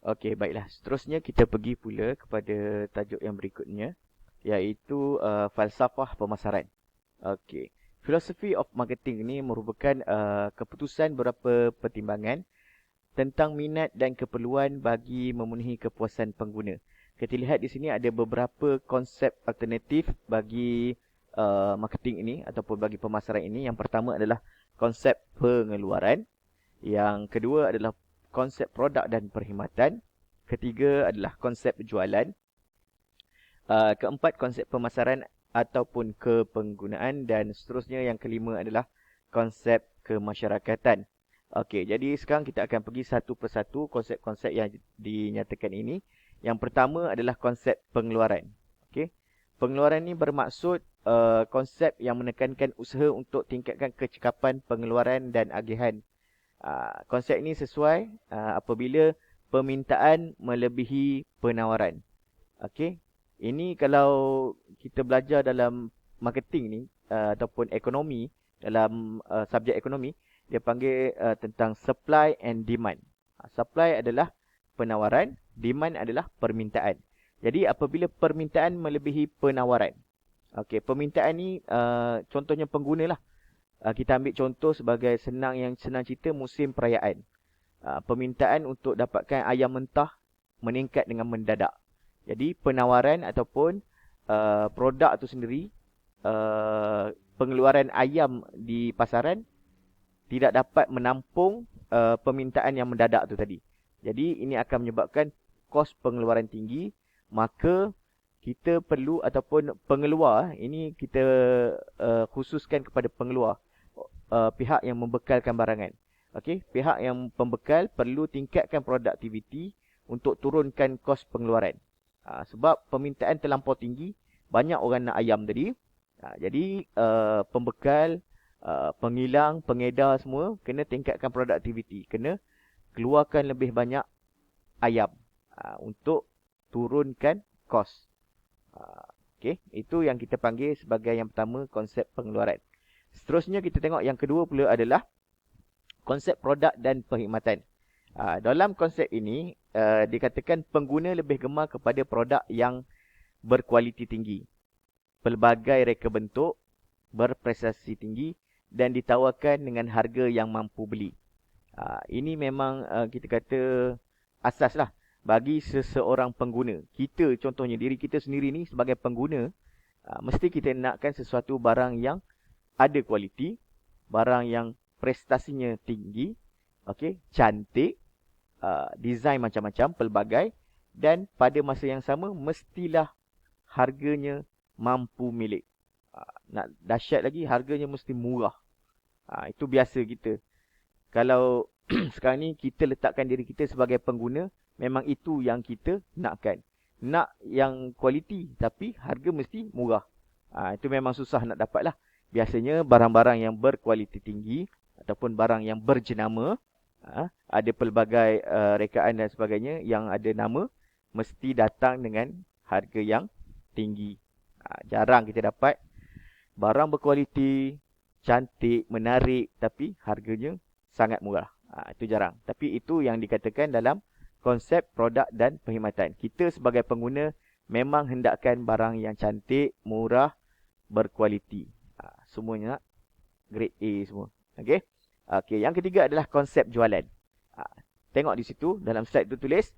Okey, baiklah. Seterusnya kita pergi pula kepada tajuk yang berikutnya, iaitu falsafah pemasaran. Okey. Philosophy of marketing ini merupakan keputusan beberapa pertimbangan tentang minat dan keperluan bagi memenuhi kepuasan pengguna. Kita lihat di sini ada beberapa konsep alternatif bagi marketing ini ataupun bagi pemasaran ini. Yang pertama adalah konsep pengeluaran. Yang kedua adalah konsep produk dan perkhidmatan. Ketiga adalah konsep jualan. Keempat, konsep pemasaran ataupun kepenggunaan. Dan seterusnya yang kelima adalah konsep kemasyarakatan. Okey, jadi sekarang kita akan pergi satu persatu konsep-konsep yang dinyatakan ini. Yang pertama adalah konsep pengeluaran. Okey. Pengeluaran ini bermaksud konsep yang menekankan usaha untuk tingkatkan kecekapan pengeluaran dan agihan. Konsep ini sesuai apabila permintaan melebihi penawaran. Okey. Ini kalau kita belajar dalam marketing ni ataupun ekonomi, dalam subjek ekonomi, dia panggil tentang supply and demand. Supply adalah penawaran, demand adalah permintaan. Jadi apabila permintaan melebihi penawaran. Okey, permintaan ni contohnya pengguna lah. Kita ambil contoh sebagai yang senang cerita musim perayaan. Permintaan untuk dapatkan ayam mentah meningkat dengan mendadak. Jadi penawaran ataupun produk itu sendiri, pengeluaran ayam di pasaran tidak dapat menampung permintaan yang mendadak tu tadi. Jadi ini akan menyebabkan kos pengeluaran tinggi, maka kita perlu ataupun pengeluar, ini kita khususkan kepada pengeluar, pihak yang membekalkan barangan. Okey, pihak yang pembekal perlu tingkatkan produktiviti untuk turunkan kos pengeluaran. Sebab permintaan terlampau tinggi, banyak orang nak ayam tadi. Jadi pembekal, pengilang, pengedar semua kena tingkatkan produktiviti. Kena keluarkan lebih banyak ayam untuk turunkan kos. Okey, itu yang kita panggil sebagai yang pertama konsep pengeluaran. Seterusnya kita tengok yang kedua pula adalah konsep produk dan perkhidmatan. Dalam konsep ini dikatakan pengguna lebih gemar kepada produk yang berkualiti tinggi, pelbagai reka bentuk, berprestasi tinggi dan ditawarkan dengan harga yang mampu beli. Ini memang kita kata asas lah bagi seseorang pengguna. Kita contohnya diri kita sendiri ni sebagai pengguna, mesti kita nakkan sesuatu barang yang ada kualiti, barang yang prestasinya tinggi, okey, cantik, design macam-macam, pelbagai, dan pada masa yang sama mestilah harganya mampu milik. Nak dahsyat lagi, harganya mesti murah. Itu biasa kita. Kalau sekarang ni kita letakkan diri kita sebagai pengguna, memang itu yang kita nakkan. Nak yang kualiti tapi harga mesti murah. Itu memang susah nak dapat lah. Biasanya barang-barang yang berkualiti tinggi ataupun barang yang berjenama, ada pelbagai rekaan dan sebagainya yang ada nama, mesti datang dengan harga yang tinggi. Jarang kita dapat barang berkualiti, cantik, menarik tapi harganya sangat murah. Itu jarang. Tapi itu yang dikatakan dalam konsep produk dan perkhidmatan. Kita sebagai pengguna memang hendakkan barang yang cantik, murah, berkualiti. Semuanya grade A semua. Okey. Okey, yang ketiga adalah konsep jualan. Tengok di situ dalam slide tu tulis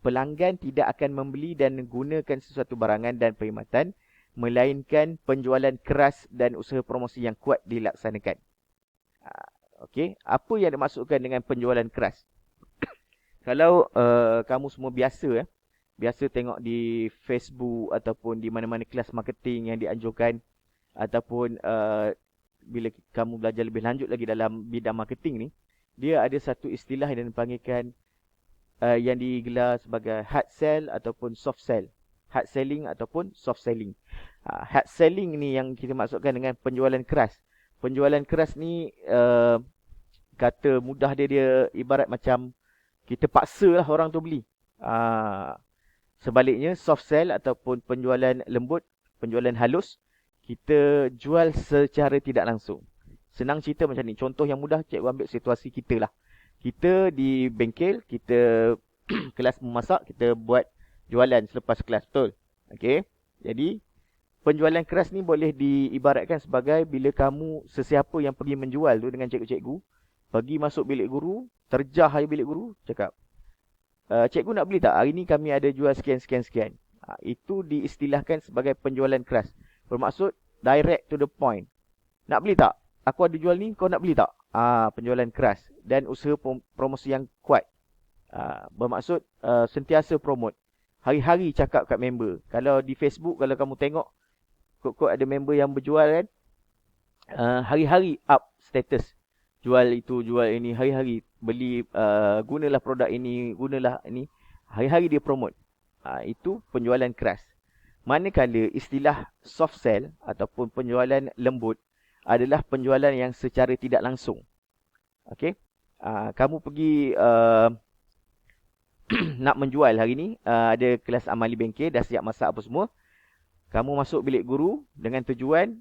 pelanggan tidak akan membeli dan menggunakan sesuatu barangan dan perkhidmatan melainkan penjualan keras dan usaha promosi yang kuat dilaksanakan. Okey, apa yang dimaksudkan dengan penjualan keras? Kalau kamu semua biasa biasa tengok di Facebook ataupun di mana-mana kelas marketing yang dianjurkan, ataupun bila kamu belajar lebih lanjut lagi dalam bidang marketing ni, dia ada satu istilah yang dipanggilkan yang digelar sebagai hard sell ataupun soft sell. Hard selling ataupun soft selling. Hard selling ni yang kita maksudkan dengan penjualan keras. Penjualan keras ni kata mudah dia ibarat macam kita paksalah orang tu beli. Sebaliknya soft sell ataupun penjualan lembut, penjualan halus, kita jual secara tidak langsung. Senang cerita macam ni. Contoh yang mudah, cikgu ambil situasi kita lah. Kita di bengkel, kita kelas memasak, kita buat jualan selepas kelas, betul? Okey. Jadi, penjualan keras ni boleh diibaratkan sebagai bila kamu, sesiapa yang pergi menjual tu dengan cikgu-cikgu, pergi masuk bilik guru, terjah hari bilik guru, cakap, cikgu nak beli tak? Hari ni kami ada jual sekian, sekian, sekian. Itu diistilahkan sebagai penjualan keras. Bermaksud, direct to the point. Nak beli tak? Aku ada jual ni, kau nak beli tak? Penjualan keras. Dan usaha promosi yang kuat. Bermaksud sentiasa promote. Hari-hari cakap kat member. Kalau di Facebook, kalau kamu tengok, kot-kot ada member yang berjual kan, hari-hari up status. Jual itu, jual ini, hari-hari beli, gunalah produk ini, gunalah ini. Hari-hari dia promote. Itu penjualan keras. Manakala istilah soft sell ataupun penjualan lembut adalah penjualan yang secara tidak langsung. Okey. Kamu pergi nak menjual hari ni, ada kelas amali bengkel, dah siap masak apa semua. Kamu masuk bilik guru dengan tujuan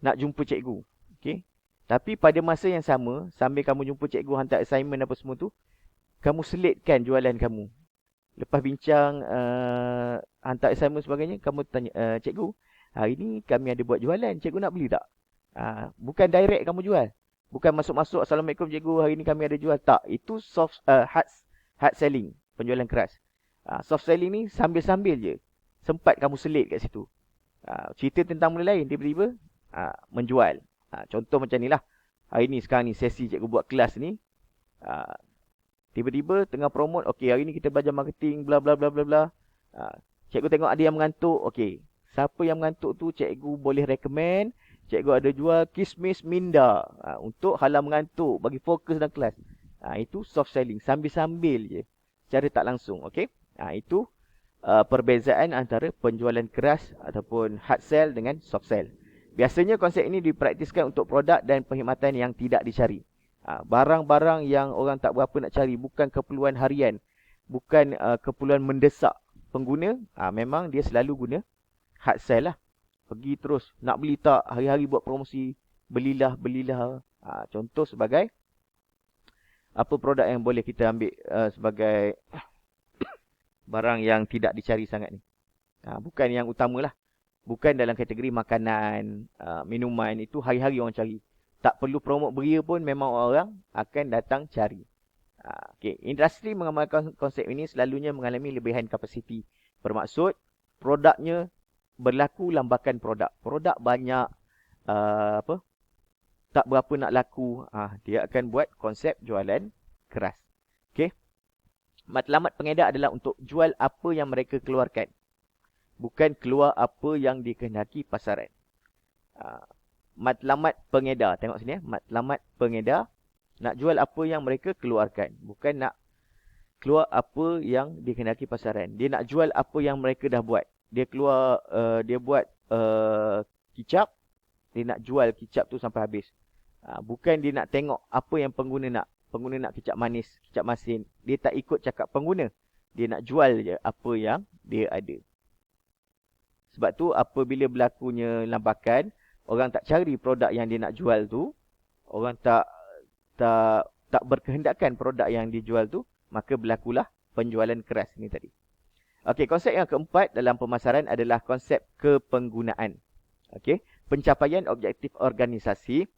nak jumpa cikgu. Okey. Tapi pada masa yang sama, sambil kamu jumpa cikgu, hantar assignment apa semua tu, kamu selitkan jualan kamu. Lepas bincang, hantar assignment sebagainya, kamu tanya, cikgu, hari ni kami ada buat jualan, cikgu nak beli tak? Bukan direct kamu jual. Bukan masuk-masuk, Assalamualaikum cikgu, hari ni kami ada jual. Tak, itu soft hard selling, penjualan keras. Soft selling ni sambil-sambil je. Sempat kamu selit kat situ. Cerita tentang benda lain, tiba-tiba menjual. Contoh macam ni lah. Hari ni, sekarang ni, sesi cikgu buat kelas ni. Tiba-tiba tengah promote, okey, hari ni kita belajar marketing, bla bla bla bla bla. Cikgu tengok ada yang mengantuk, okey. Siapa yang mengantuk tu, cikgu boleh recommend. Cikgu ada jual kismis minda. Untuk halang mengantuk, bagi fokus dalam kelas. Itu soft selling, sambil-sambil je. Secara tak langsung, okey. Itu perbezaan antara penjualan keras ataupun hard sell dengan soft sell. Biasanya konsep ini dipraktiskan untuk produk dan perkhidmatan yang tidak dicari. Barang-barang yang orang tak berapa nak cari, bukan keperluan harian, bukan keperluan mendesak pengguna, memang dia selalu guna hard sell lah. Pergi terus, nak beli tak, hari-hari buat promosi, belilah, belilah. Contoh sebagai apa produk yang boleh kita ambil sebagai barang yang tidak dicari sangat ni. Bukan yang utama lah. Bukan dalam kategori makanan, minuman, itu hari-hari orang cari. Tak perlu promote beria pun memang orang akan datang cari. Okay. Industri mengamalkan konsep ini selalunya mengalami lebihan kapasiti. Bermaksud, produknya berlaku lambakan produk. Produk banyak, tak berapa nak laku. Dia akan buat konsep jualan keras. Okay. Matlamat pengedar adalah untuk jual apa yang mereka keluarkan. Bukan keluar apa yang dikehendaki pasaran. Matlamat pengedar. Tengok sini ya. Matlamat pengedar. Nak jual apa yang mereka keluarkan. Bukan nak keluar apa yang dikehendaki pasaran. Dia nak jual apa yang mereka dah buat. Dia keluar, dia buat kicap. Dia nak jual kicap tu sampai habis. Bukan dia nak tengok apa yang pengguna nak. Pengguna nak kicap manis, kicap masin. Dia tak ikut cakap pengguna. Dia nak jual je apa yang dia ada. Sebab tu apabila berlakunya lambakan, orang tak cari produk yang dia nak jual tu, orang tak berkehendakkan produk yang dijual tu, maka berlakulah penjualan keras ni tadi. Okey, konsep yang keempat dalam pemasaran adalah konsep kepenggunaan. Okey, pencapaian objektif organisasi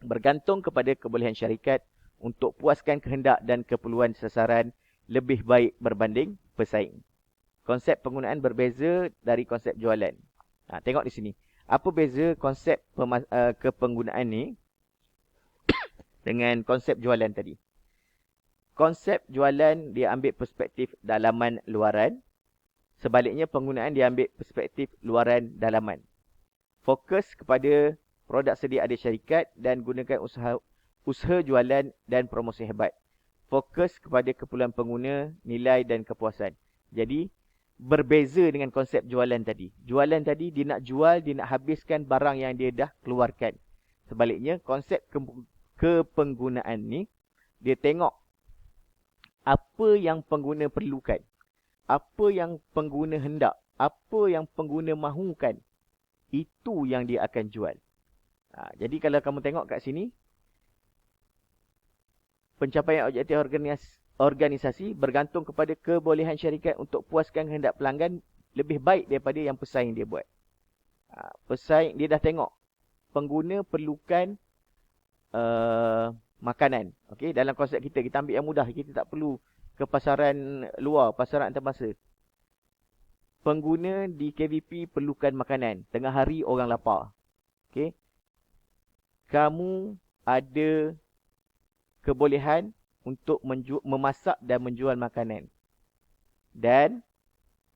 bergantung kepada kebolehan syarikat untuk puaskan kehendak dan keperluan sasaran lebih baik berbanding pesaing. Konsep penggunaan berbeza dari konsep jualan. Tengok di sini. Apa beza konsep kepenggunaan ni dengan konsep jualan tadi? Konsep jualan dia ambil perspektif dalaman luaran. Sebaliknya penggunaan dia ambil perspektif luaran dalaman. Fokus kepada produk sedia ada syarikat dan gunakan usaha jualan dan promosi hebat. Fokus kepada keperluan pengguna, nilai dan kepuasan. Jadi, berbeza dengan konsep jualan tadi. Jualan tadi dia nak jual, dia nak habiskan barang yang dia dah keluarkan. Sebaliknya, konsep kepenggunaan ni, dia tengok apa yang pengguna perlukan. Apa yang pengguna hendak. Apa yang pengguna mahukan. Itu yang dia akan jual. Jadi kalau kamu tengok kat sini, pencapaian objektif organisasi bergantung kepada kebolehan syarikat untuk puaskan kehendak pelanggan lebih baik daripada yang pesaing dia buat. Pesaing dia dah tengok pengguna perlukan makanan. Okey, dalam konsep kita ambil yang mudah, kita tak perlu ke pasaran luar, pasaran antarabangsa. Pengguna di KVP perlukan makanan. Tengah hari orang lapar. Okey. Kamu ada kebolehan untuk memasak dan menjual makanan. Dan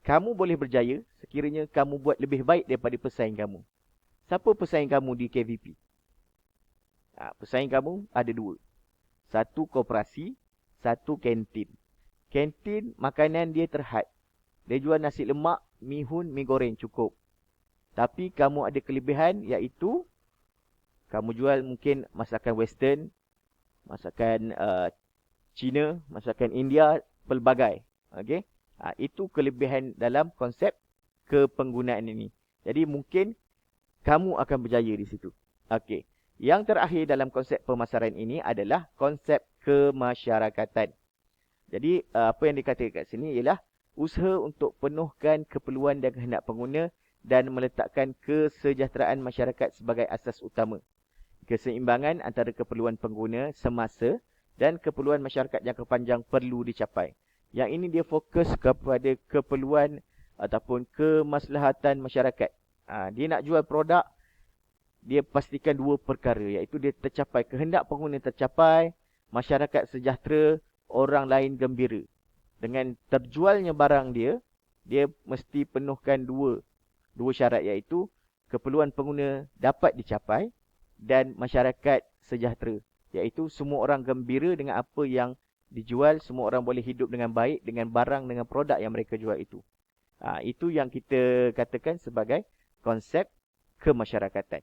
kamu boleh berjaya sekiranya kamu buat lebih baik daripada pesaing kamu. Siapa pesaing kamu di KVP? Pesaing kamu ada dua. Satu koperasi, satu kantin. Kantin makanan dia terhad. Dia jual nasi lemak, mihun, mi goreng cukup. Tapi kamu ada kelebihan iaitu kamu jual mungkin masakan western, masakan Cina, masakan India, pelbagai. Okey. Itu kelebihan dalam konsep kepenggunaan ini. Jadi mungkin kamu akan berjaya di situ. Okey. Yang terakhir dalam konsep pemasaran ini adalah konsep kemasyarakatan. Jadi apa yang dikatakan kat sini ialah usaha untuk penuhkan keperluan dan kehendak pengguna dan meletakkan kesejahteraan masyarakat sebagai asas utama. Keseimbangan antara keperluan pengguna semasa dan keperluan masyarakat jangka panjang perlu dicapai. Yang ini dia fokus kepada keperluan ataupun kemaslahatan masyarakat. Dia nak jual produk, dia pastikan dua perkara, iaitu dia tercapai, kehendak pengguna tercapai, masyarakat sejahtera, orang lain gembira. Dengan terjualnya barang dia mesti penuhkan dua syarat, iaitu keperluan pengguna dapat dicapai dan masyarakat sejahtera, iaitu semua orang gembira dengan apa yang dijual, semua orang boleh hidup dengan baik dengan barang, dengan produk yang mereka jual itu. Itu yang kita katakan sebagai konsep kemasyarakatan.